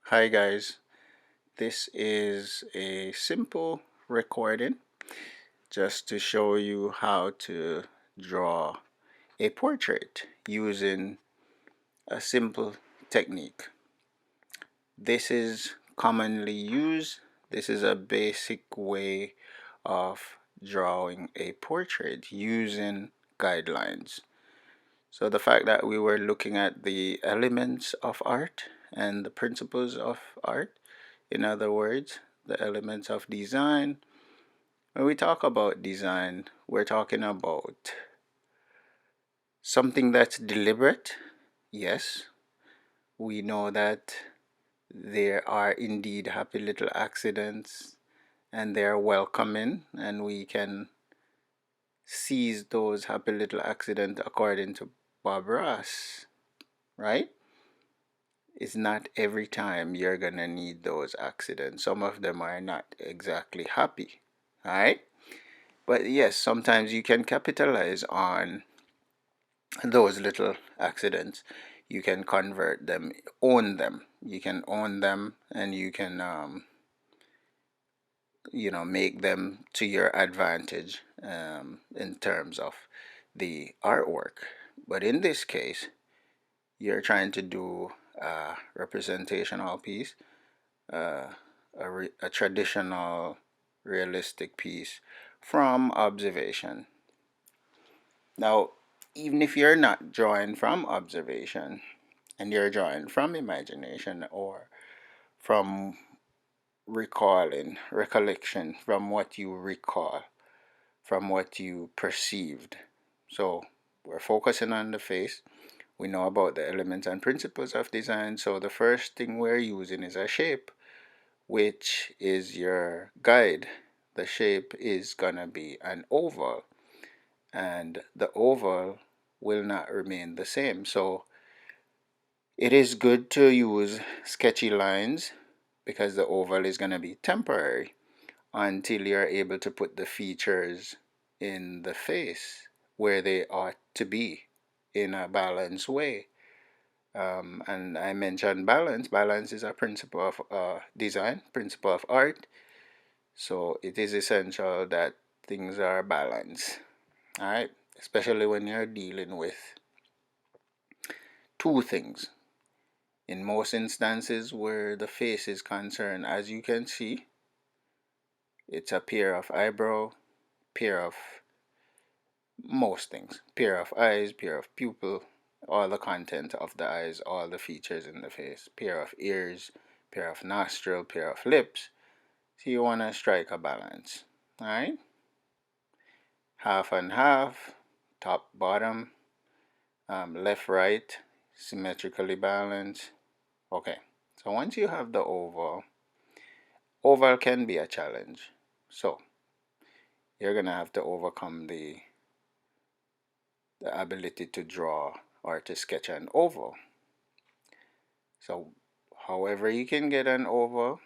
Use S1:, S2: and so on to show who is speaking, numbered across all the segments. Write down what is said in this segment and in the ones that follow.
S1: Hi guys, this is a simple recording just to show you how to draw a portrait using a simple technique. This is commonly used. This is a basic way of drawing a portrait using guidelines. So the fact that we were looking at the elements of art and the principles of art, in other words, the elements of design. When we talk about design, we're talking about something that's deliberate. Yes, we know that there are indeed happy little accidents and they're welcoming, and we can seize those happy little accidents according to Bob Ross, right? It's not every time you're gonna need those accidents. Some of them are not exactly happy, right? But yes, sometimes you can capitalize on those little accidents. You can convert them, own them. You can own them, and you can, make them to your advantage in terms of the artwork. But in this case, you're trying to do a representational piece, uh, a traditional, realistic piece from observation. Now, even if you're not drawing from observation and you're drawing from imagination or from recalling, recollection, from what you recall, from what you perceived. So, we're focusing on the face. We know about the elements and principles of design. So, the first thing we're using is a shape, which is your guide. The shape is going to be an oval, and the oval will not remain the same. So it is good to use sketchy lines because the oval is going to be temporary until you're able to put the features in the face where they ought to be in a balanced way. And I mentioned balance. Balance is a principle of design, principle of art. So it is essential that things are balanced. All right, especially when you're dealing with two things. In most instances where the face is concerned, as you can see, it's a pair of eyebrow, pair of most things, pair of eyes, pair of pupil, all the content of the eyes, all the features in the face, pair of ears, pair of nostril, pair of lips. So you want to strike a balance. All right, half and half, top, bottom, left, right, symmetrically balanced. Okay, so once you have the oval, oval can be a challenge. So you're gonna have to overcome the ability to draw or to sketch an oval. So however you can get an oval,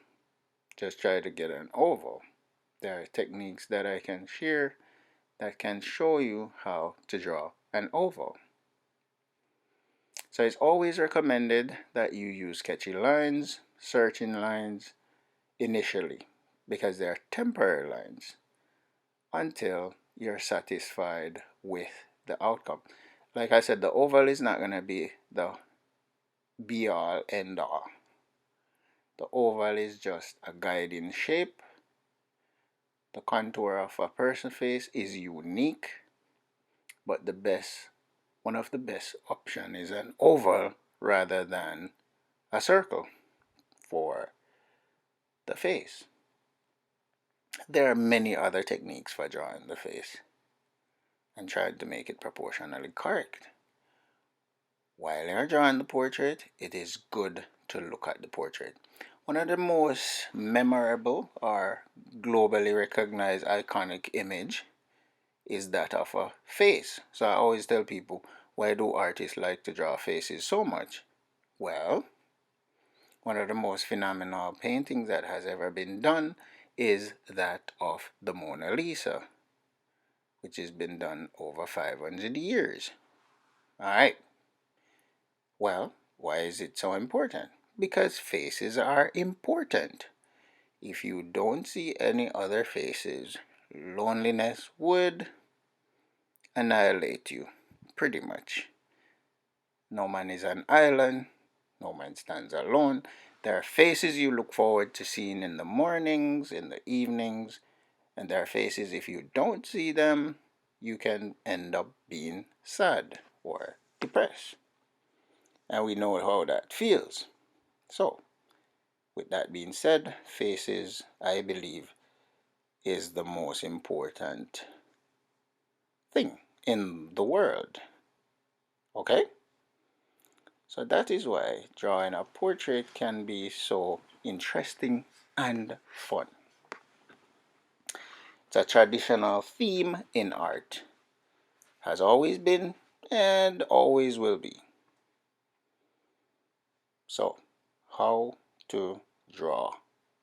S1: just try to get an oval. There are techniques that I can share that can show you how to draw an oval. So it's always recommended that you use sketchy lines, searching lines initially because they are temporary lines until you're satisfied with the outcome. Like I said, the oval is not going to be the be all end all. The oval is just a guiding shape. The contour of a person's face is unique, but one of the best option is an oval rather than a circle for the face. There are many other techniques for drawing the face and trying to make it proportionally correct. While you're drawing the portrait, it is good to look at the portrait. One of the most memorable or globally recognized iconic image is that of a face. So I always tell people, why do artists like to draw faces so much? Well, one of the most phenomenal paintings that has ever been done is that of the Mona Lisa, which has been done over 500 years. All right. Well, why is it so important? because faces are important. If you don't see any other faces, loneliness would annihilate you, pretty much. No man is an island, no man stands alone. There are faces you look forward to seeing in the mornings, in the evenings, and there are faces if you don't see them, you can end up being sad or depressed. And we know how that feels. So, with that being said, faces, I believe, is the most important thing in the world. Okay? So that is why drawing a portrait can be so interesting and fun. It's a traditional theme in art, has always been and always will be. So, how to draw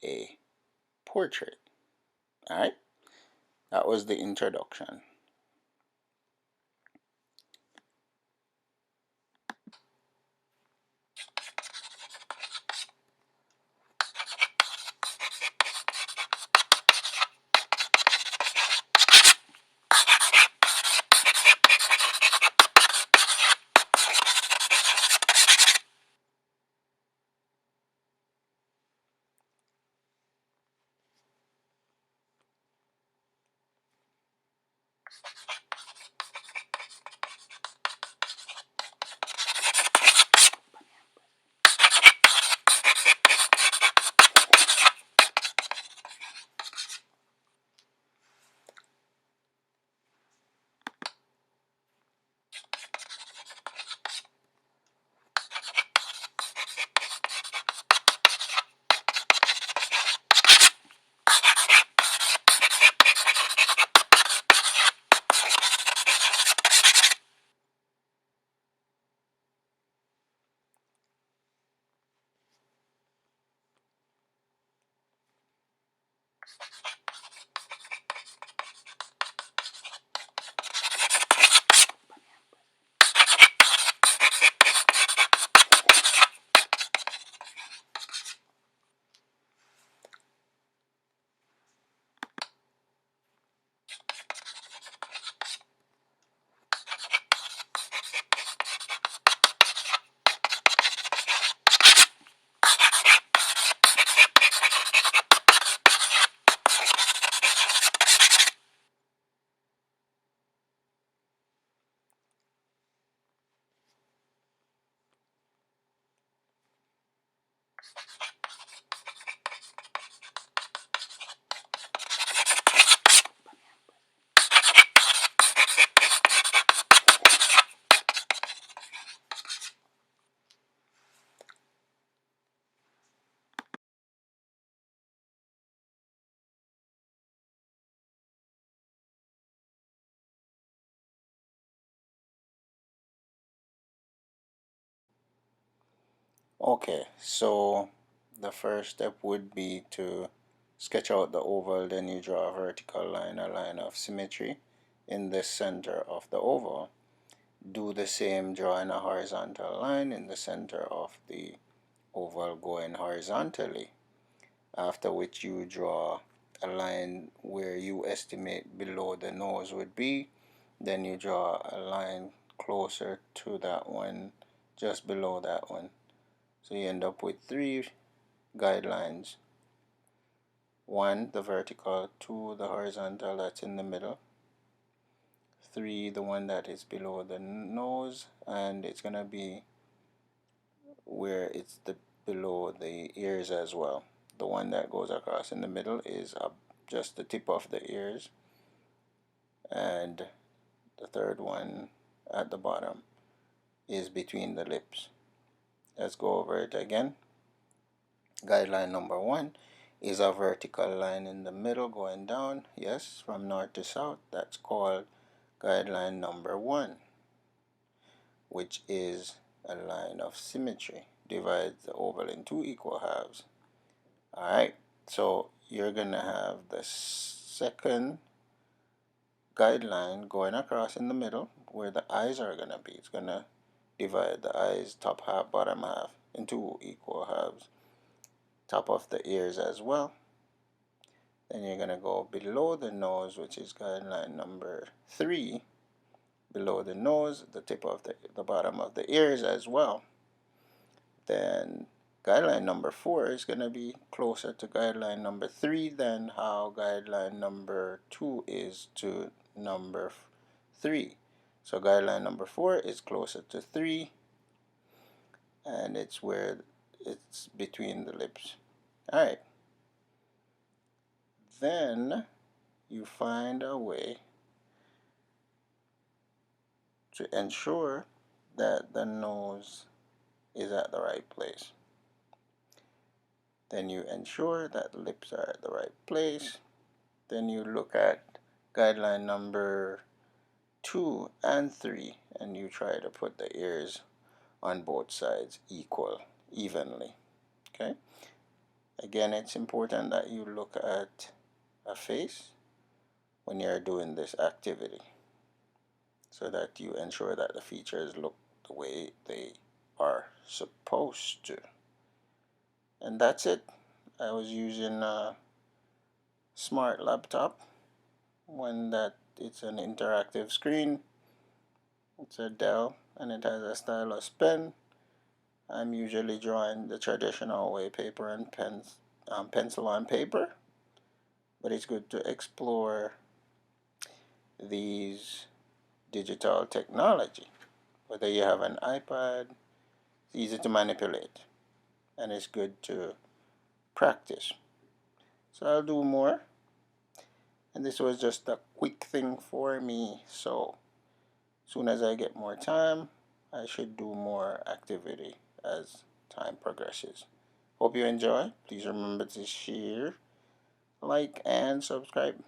S1: a portrait? All right, that was the introduction. Okay, so the first step would be to sketch out the oval, then you draw a vertical line, a line of symmetry in the center of the oval. Do the same, drawing a horizontal line in the center of the oval going horizontally, after which you draw a line where you estimate below the nose would be, then you draw a line closer to that one, just below that one. So you end up with three guidelines. One, the vertical, two, the horizontal that's in the middle, three, the one that is below the nose, and it's gonna be where it's the below the ears as well. The one that goes across in the middle is just the tip of the ears, and the third one at the bottom is between the lips. Let's go over it again. Guideline number one is a vertical line in the middle going down, yes, from north to south. That's called guideline number one, which is a line of symmetry. Divides the oval in two equal halves. Alright, so you're going to have the second guideline going across in the middle where the eyes are going to be. It's going to divide the eyes top half, bottom half. in two equal halves. Top of the ears as well. Then you're going to go below the nose, which is guideline number 3. Below the nose, the tip of the bottom of the ears as well. Then guideline number 4 is going to be closer to guideline number 3 than how guideline number 2 is to number 3. So guideline number 4 is closer to 3, and it's where it's between the lips. Alright, then you find a way to ensure that the nose is at the right place. Then you ensure that the lips are at the right place. Then you look at guideline number 2 and 3 and you try to put the ears on both sides evenly. Okay? Again, it's important that you look at a face when you're doing this activity so that you ensure that the features look the way they are supposed to. And that's it. I was using a smart laptop. When that it's an interactive screen. It's a Dell and it has a stylus pen. I'm usually drawing the traditional way, paper and pencil on paper, but it's good to explore these digital technology. Whether you have an iPad, it's easy to manipulate and it's good to practice. So I'll do more, and this was just a quick thing for me, so soon as I get more time I should do more activity as time progresses. Hope you enjoy. Please remember to share, like, and subscribe,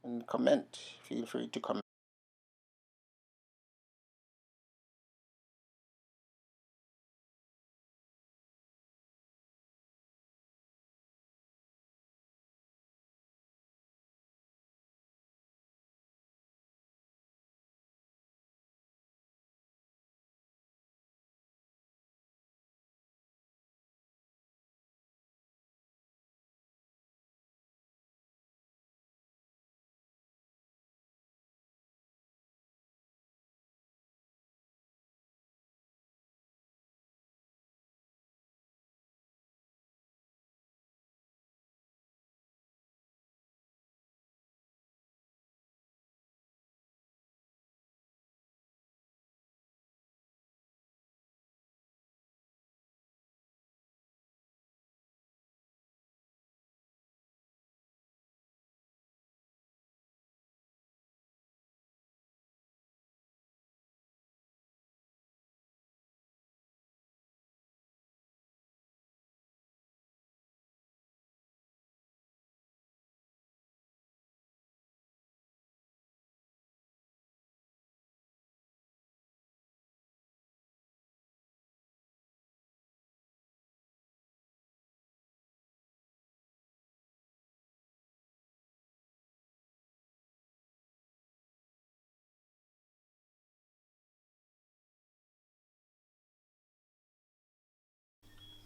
S1: and comment. Feel free to comment.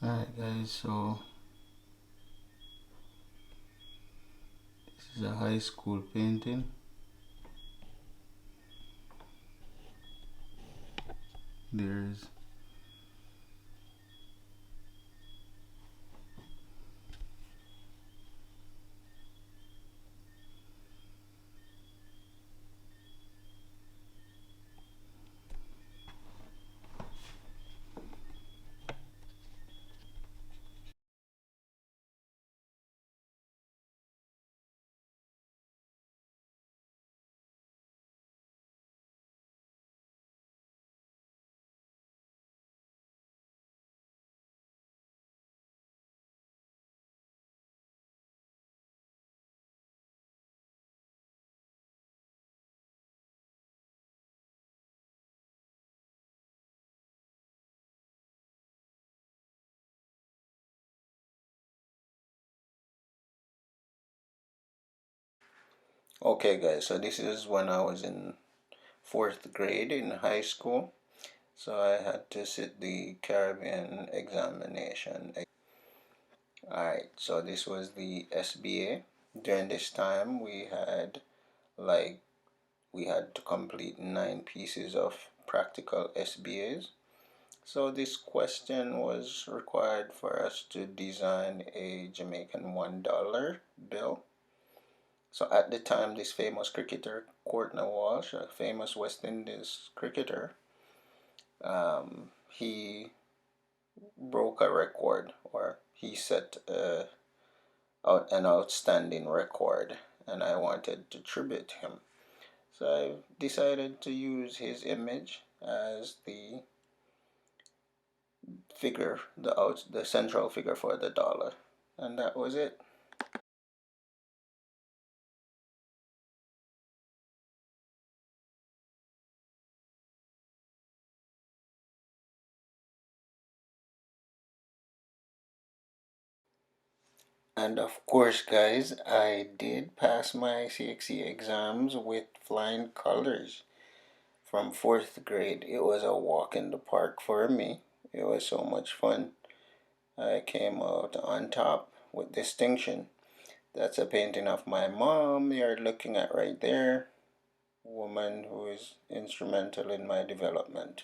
S1: Alright guys, so this is a high school painting. There's okay guys, so this is when I was in 4th grade in high school. So I had to sit the Caribbean examination. Alright, so this was the SBA. During this time, like we had to complete 9 pieces of practical SBAs. So this question was required for us to design a Jamaican $1 bill. So at the time, this famous cricketer, Courtney Walsh, a famous West Indies cricketer, he broke a record, or he set an outstanding record, and I wanted to tribute him. So I decided to use his image as the figure, the central figure for the dollar, and that was it. And of course, guys, I did pass my CXC exams with flying colors. From fourth grade, it was a walk in the park for me. It was so much fun. I came out on top with distinction. That's a painting of my mom you're looking at right there. Woman who is instrumental in my development.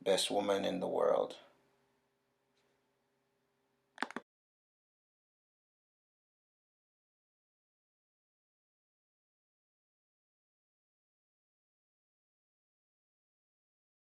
S1: Best woman in the world.